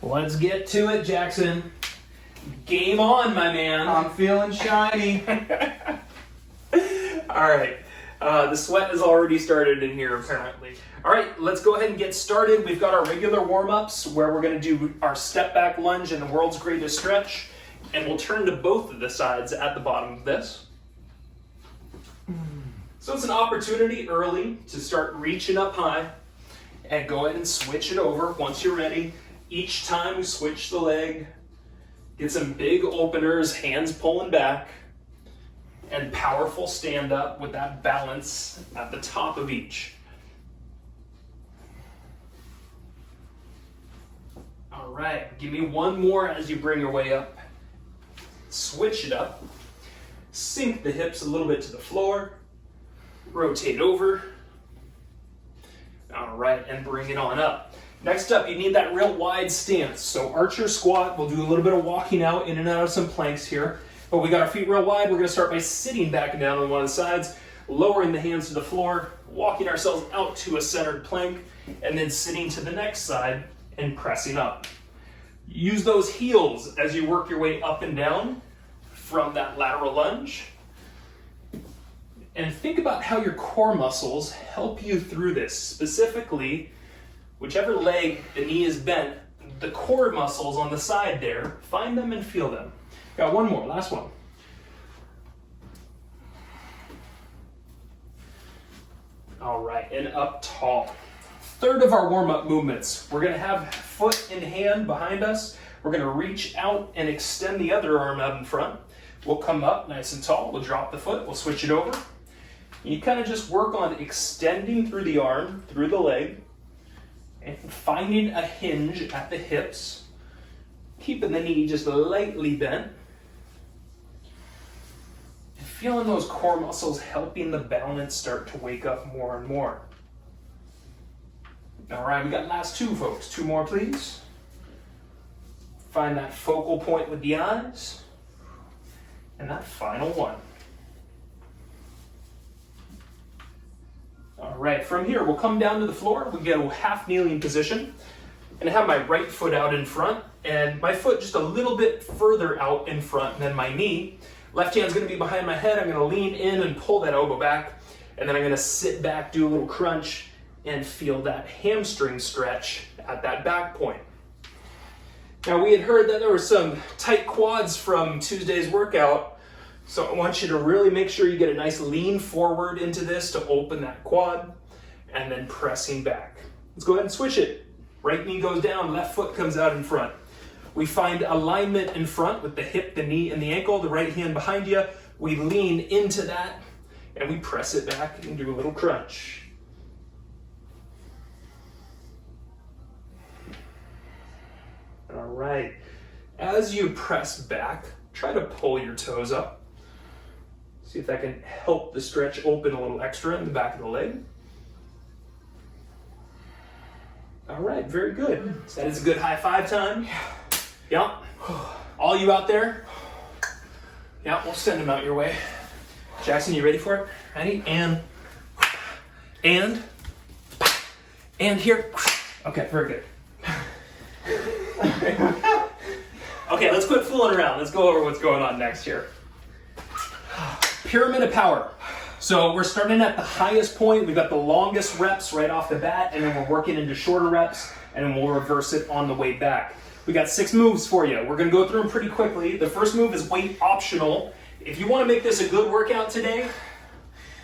Let's get to it, Jackson. Game on, my man. I'm feeling shiny. All right. The sweat has already started in here, apparently. All right, let's go ahead and get started. We've got our regular warm-ups where we're going to do our step back lunge and the world's greatest stretch. And we'll turn to both of the sides at the bottom of this. So it's an opportunity early to start reaching up high and go ahead and switch it over once you're ready. Each time we switch the leg, get some big openers, hands pulling back, and powerful stand up with that balance at the top of each. All right, give me one more as you bring your way up. Switch it up. Sink the hips a little bit to the floor. Rotate over. All right, and bring it on up. Next up, you need that real wide stance. So archer squat, we'll do a little bit of walking out, in and out of some planks here. But we got our feet real wide. We're gonna start by sitting back down on one of the sides, lowering the hands to the floor, walking ourselves out to a centered plank, and then sitting to the next side and pressing up. Use those heels as you work your way up and down from that lateral lunge. And think about how your core muscles help you through this. Specifically, whichever leg the knee is bent, the core muscles on the side there, find them and feel them. Got one more, last one. All right, and up tall. Third of our warm-up movements. We're gonna have foot in hand behind us. We're gonna reach out and extend the other arm out in front. We'll come up nice and tall. We'll drop the foot, we'll switch it over. You kind of just work on extending through the arm, through the leg, and finding a hinge at the hips, keeping the knee just lightly bent, and feeling those core muscles helping the balance start to wake up more and more. All right, we got last two, folks. Two more, please. Find that focal point with the eyes, and that final one. All right, from here, we'll come down to the floor. We'll get a half kneeling position and have my right foot out in front and my foot just a little bit further out in front than my knee. Left hand's gonna be behind my head. I'm gonna lean in and pull that elbow back, and then I'm gonna sit back, do a little crunch, and feel that hamstring stretch at that back point. Now, we had heard that there were some tight quads from Tuesday's workout, so I want you to really make sure you get a nice lean forward into this to open that quad, and then pressing back. Let's go ahead and switch it. Right knee goes down, left foot comes out in front. We find alignment in front with the hip, the knee, and the ankle, the right hand behind you. We lean into that, and we press it back and do a little crunch. All right. As you press back, try to pull your toes up. See if that can help the stretch open a little extra in the back of the leg. All right, very good. So that is a good high five time. Yeah. All you out there? Yeah, we'll send them out your way. Jackson, you ready for it? Ready? And here. Okay, very good. Okay, let's quit fooling around. Let's go over what's going on next here. Pyramid of power. So we're starting at the highest point. We've got the longest reps right off the bat, and then we're working into shorter reps, and then we'll reverse it on the way back. We got 6 moves for you. We're gonna go through them pretty quickly. The first move is weight optional. If you wanna make this a good workout today,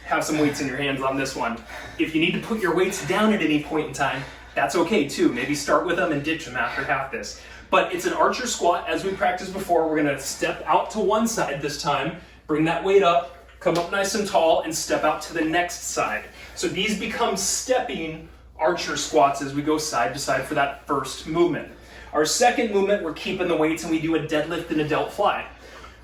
have some weights in your hands on this one. If you need to put your weights down at any point in time, that's okay too. Maybe start with them and ditch them after half this. But it's an archer squat. As we practiced before, we're gonna step out to one side this time, bring that weight up, come up nice and tall, and step out to the next side. So these become stepping archer squats as we go side to side for that first movement. Our second movement, we're keeping the weights and we do a deadlift and a delt fly.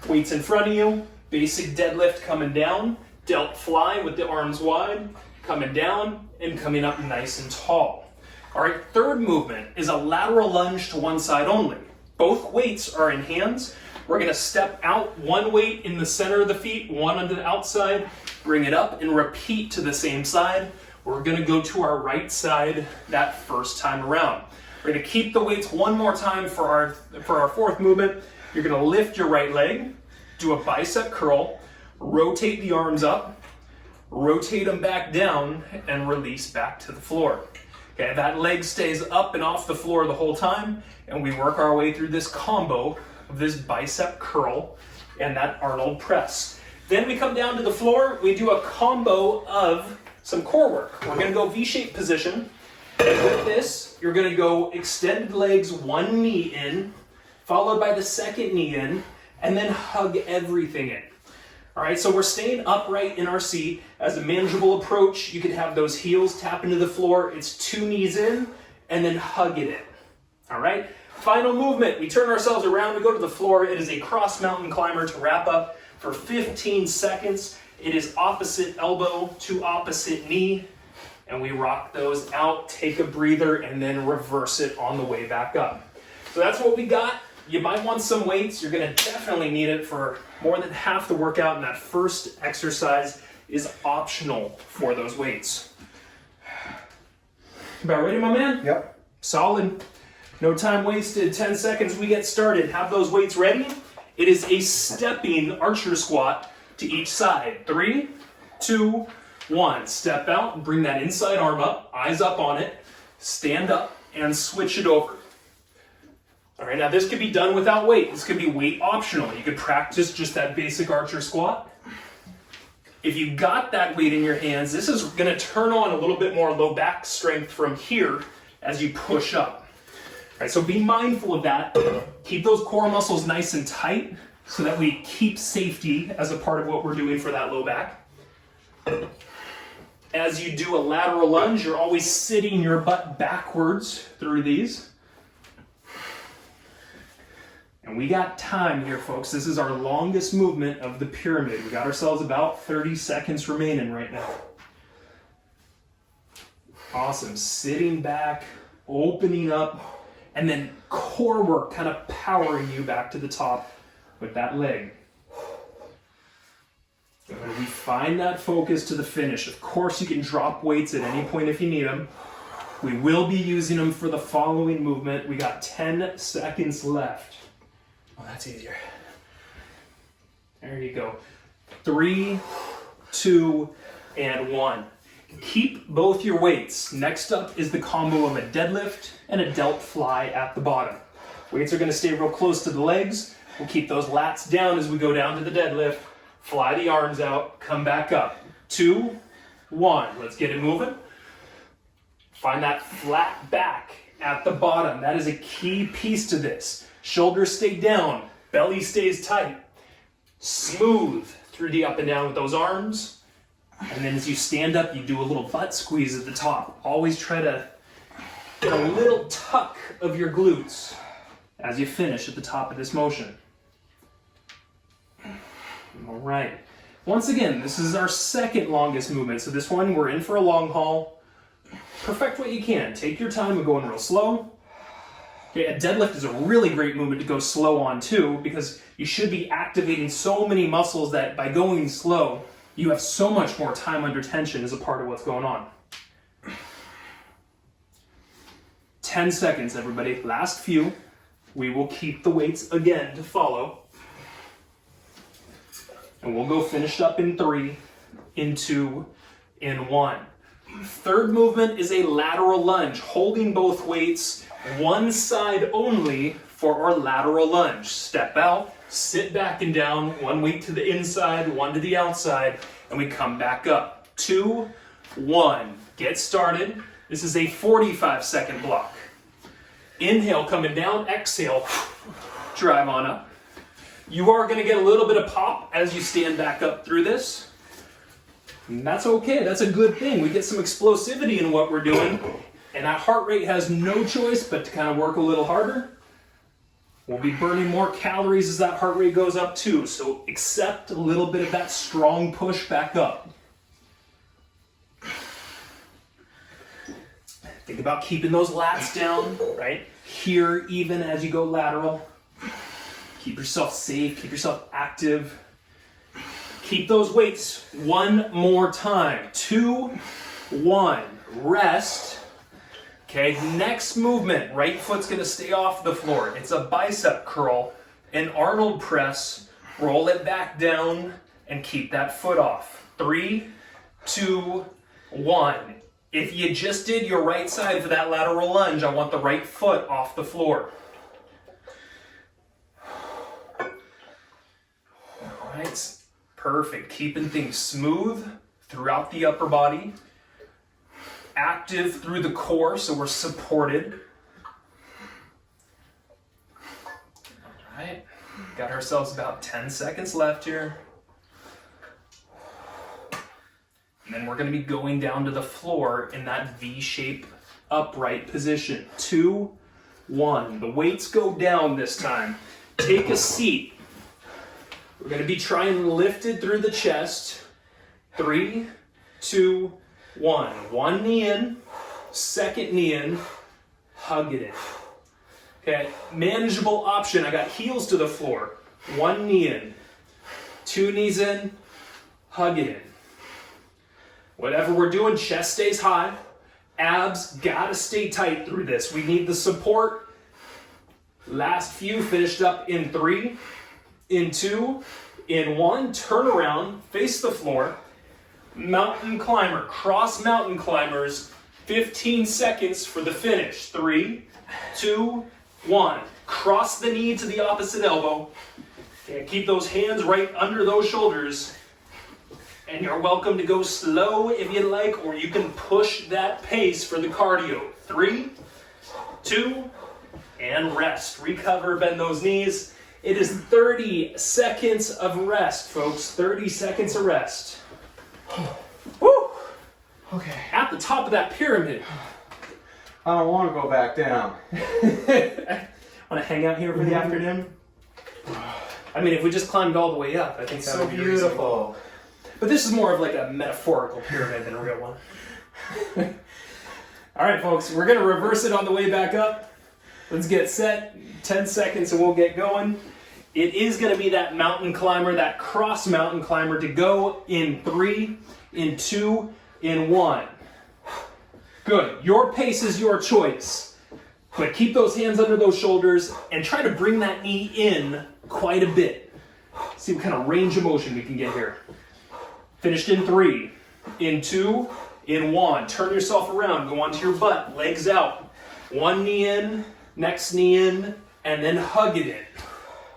Weights in front of you, basic deadlift coming down, delt fly with the arms wide, coming down and coming up nice and tall. All right, third movement is a lateral lunge to one side only. Both weights are in hands. We're gonna step out, one weight in the center of the feet, one on the outside, bring it up and repeat to the same side. We're gonna go to our right side that first time around. We're gonna keep the weights one more time for our fourth movement. You're gonna lift your right leg, do a bicep curl, rotate the arms up, rotate them back down, and release back to the floor. Okay, that leg stays up and off the floor the whole time, and we work our way through this combo of this bicep curl and that Arnold press. Then we come down to the floor, we do a combo of some core work. We're gonna go V-shaped position, and with this, you're gonna go extended legs, one knee in, followed by the second knee in, and then hug everything in. All right, so we're staying upright in our seat. As a manageable approach, you could have those heels tap into the floor. It's 2 knees in, and then hug it in. All right, final movement. We turn ourselves around, we go to the floor. It is a cross mountain climber to wrap up for 15 seconds. It is opposite elbow to opposite knee, and we rock those out, take a breather, and then reverse it on the way back up. So that's what we got. You might want some weights. You're gonna definitely need it for more than half the workout, and that first exercise is optional for those weights. About ready, my man? Yep. Solid. No time wasted. 10 seconds, we get started. Have those weights ready. It is a stepping archer squat to each side. 3, 2, 1. Step out, bring that inside arm up, eyes up on it, stand up, and switch it over. All right, now this could be done without weight. This could be weight optional. You could practice just that basic archer squat. If you got that weight in your hands, this is gonna turn on a little bit more low back strength from here as you push up. All right, so be mindful of that. Keep those core muscles nice and tight so that we keep safety as a part of what we're doing for that low back. As you do a lateral lunge, you're always sitting your butt backwards through these. And we got time here, folks. This is our longest movement of the pyramid. We got ourselves about 30 seconds remaining right now. Awesome. Sitting back, opening up, and then core work kind of powering you back to the top with that leg. And we find that focus to the finish. Of course, you can drop weights at any point if you need them. We will be using them for the following movement. We got 10 seconds left. Oh, that's easier. There you go. 3, 2, and 1. Keep both your weights. Next up is the combo of a deadlift and a Delt Fly at the bottom. Weights are going to stay real close to the legs. We'll keep those lats down as we go down to the deadlift. Fly the arms out, come back up. 2, 1. Let's get it moving. Find that flat back at the bottom. That is a key piece to this. Shoulders stay down, belly stays tight. Smooth through the up and down with those arms. And then as you stand up, you do a little butt squeeze at the top. Always try to get a little tuck of your glutes as you finish at the top of this motion. All right. Once again, this is our second longest movement. So this one, we're in for a long haul. Perfect what you can. Take your time and going real slow. Okay, a deadlift is a really great movement to go slow on too, because you should be activating so many muscles that by going slow, you have so much more time under tension as a part of what's going on. 10 seconds, everybody. Last few. We will keep the weights again to follow. And we'll go finish up in 3, in 2, in 1. Third movement is a lateral lunge, holding both weights one side only for our lateral lunge. Step out, sit back and down, one weight to the inside, one to the outside, and we come back up. 2, 1. Get started. This is a 45-second block. Inhale, coming down, exhale, drive on up. You are going to get a little bit of pop as you stand back up through this. And that's okay, that's a good thing. We get some explosivity in what we're doing, and that heart rate has no choice but to kind of work a little harder. We'll be burning more calories as that heart rate goes up too, so accept a little bit of that strong push back up. Think about keeping those lats down, right? Here, even as you go lateral. Keep yourself safe, keep yourself active. Keep those weights one more time. 2, 1. Rest. Okay, next movement, right foot's gonna stay off the floor. It's a bicep curl, an Arnold press, roll it back down and keep that foot off. 3, 2, 1. If you just did your right side for that lateral lunge, I want the right foot off the floor. All right, perfect. Keeping things smooth throughout the upper body. Active through the core, so we're supported. All right, got ourselves about 10 seconds left here. And then we're going to be going down to the floor in that V-shaped upright position. 2, 1. The weights go down this time. Take a seat. We're going to be trying lifted through the chest. 3, 2, 1. One knee in, second knee in, hug it in. Okay, manageable option. I got heels to the floor. One knee in, 2 knees in, hug it in. Whatever we're doing, chest stays high. Abs gotta stay tight through this. We need the support. Last few finished up in 3, in 2, in 1. Turn around, face the floor. Mountain climber, cross mountain climbers. 15 seconds for the finish. 3, 2, 1. Cross the knee to the opposite elbow. And keep those hands right under those shoulders. And you're welcome to go slow if you like, or you can push that pace for the cardio. 3, 2, and rest. Recover, bend those knees. It is 30 seconds of rest, folks. 30 seconds of rest. Woo! Okay. At the top of that pyramid. I don't want to go back down. Want to hang out here for the afternoon? I mean, if we just climbed all the way up, I think that So would be beautiful. reasonable. But this is more of like a metaphorical pyramid than a real one. All right, folks, we're going to reverse it on the way back up. Let's get set. 10 seconds and we'll get going. It is going to be that mountain climber, that cross mountain climber to go in 3, in 2, in 1. Good. Your pace is your choice. But keep those hands under those shoulders and try to bring that knee in quite a bit. See what kind of range of motion we can get here. Finished in 3, in 2, in 1. Turn yourself around, go onto your butt, legs out. One knee in, next knee in, and then hug it in.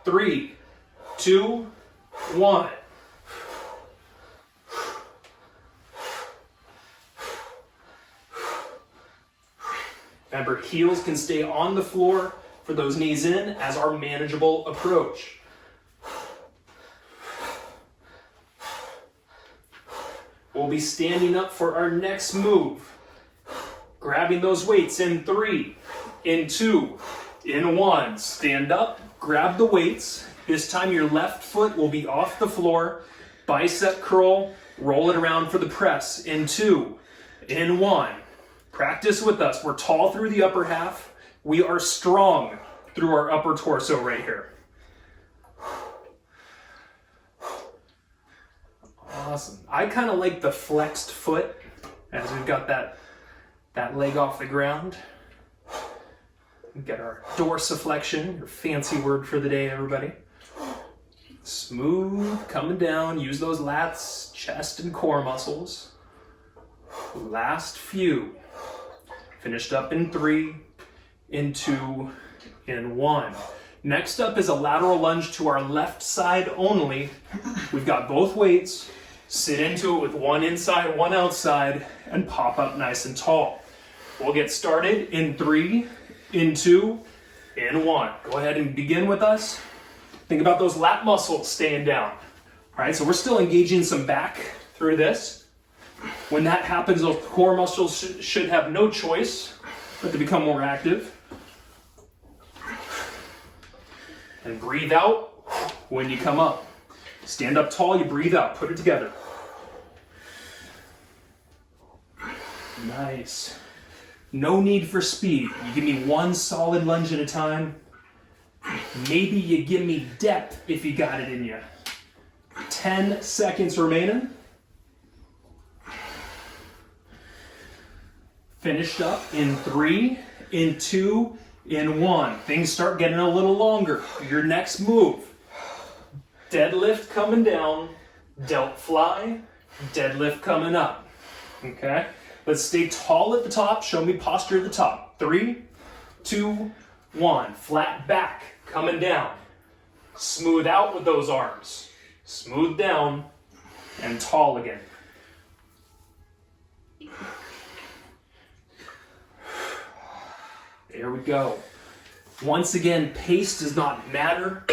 3, 2, 1. Remember, heels can stay on the floor for those knees in as our manageable approach. We'll be standing up for our next move. Grabbing those weights in 3, in 2, in 1. Stand up, grab the weights. This time your left foot will be off the floor. Bicep curl, roll it around for the press in 2, in 1. Practice with us. We're tall through the upper half. We are strong through our upper torso right here. Awesome. I kind of like the flexed foot as we've got that leg off the ground. We get our dorsiflexion, your fancy word for the day, everybody. Smooth, coming down. Use those lats, chest, and core muscles. Last few. Finished up in 3, in 2, in 1. Next up is a lateral lunge to our left side only. We've got both weights. Sit into it with one inside, one outside, and pop up nice and tall. We'll get started in 3, in 2, in 1. Go ahead and begin with us. Think about those lat muscles staying down. All right, so we're still engaging some back through this. When that happens, those core muscles should have no choice but to become more active. And breathe out when you come up. Stand up tall, you breathe out, put it together. Nice. No need for speed. You give me one solid lunge at a time. Maybe you give me depth if you got it in you. 10 seconds remaining. Finished up in 3, in 2, in 1. Things start getting a little longer. Your next move. Deadlift coming down, delt fly, deadlift coming up. Okay? Let's stay tall at the top. Show me posture at the top. 3, 2, 1. Flat back, coming down. Smooth out with those arms. Smooth down, and tall again. There we go. Once again, pace does not matter.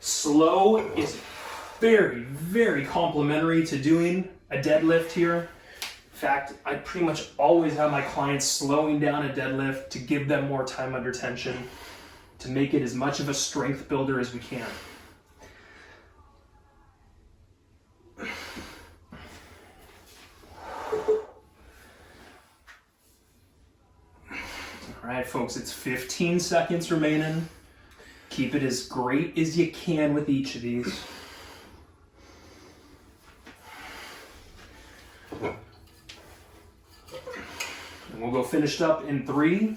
Slow is very, very complimentary to doing a deadlift here. In fact, I pretty much always have my clients slowing down a deadlift to give them more time under tension, to make it as much of a strength builder as we can. All right, folks, it's 15 seconds remaining. Keep it as great as you can with each of these. And we'll go finished up in 3,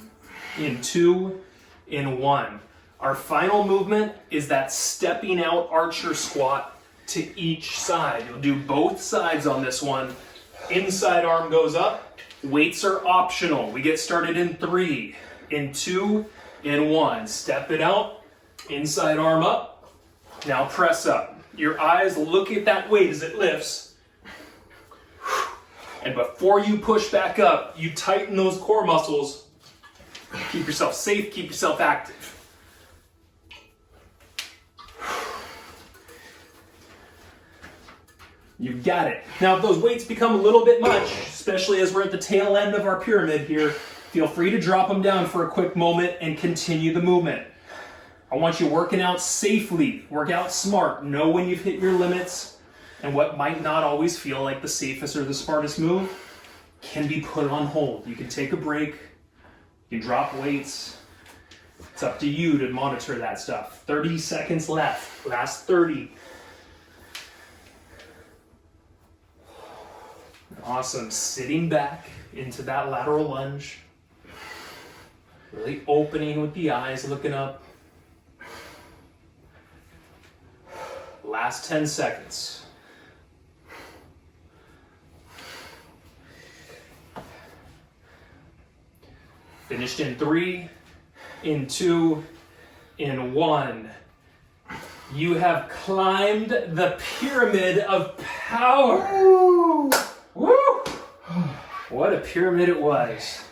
in 2, in 1. Our final movement is that stepping out archer squat to each side. You'll do both sides on this one. Inside arm goes up. Weights are optional. We get started in 3, in 2, in 1. Step it out, inside arm up. Now press up. Your eyes look at that weight as it lifts. And before you push back up, you tighten those core muscles. Keep yourself safe, keep yourself active. You've got it. Now, if those weights become a little bit much, especially as we're at the tail end of our pyramid here, feel free to drop them down for a quick moment and continue the movement. I want you working out safely, work out smart, know when you've hit your limits, and what might not always feel like the safest or the smartest move can be put on hold. You can take a break, you can drop weights. It's up to you to monitor that stuff. 30 seconds left, last 30. Awesome, sitting back into that lateral lunge. Really opening with the eyes, looking up. Last 10 seconds. Finished in 3, in 2, in 1. You have climbed the pyramid of power. Woo! What a pyramid it was.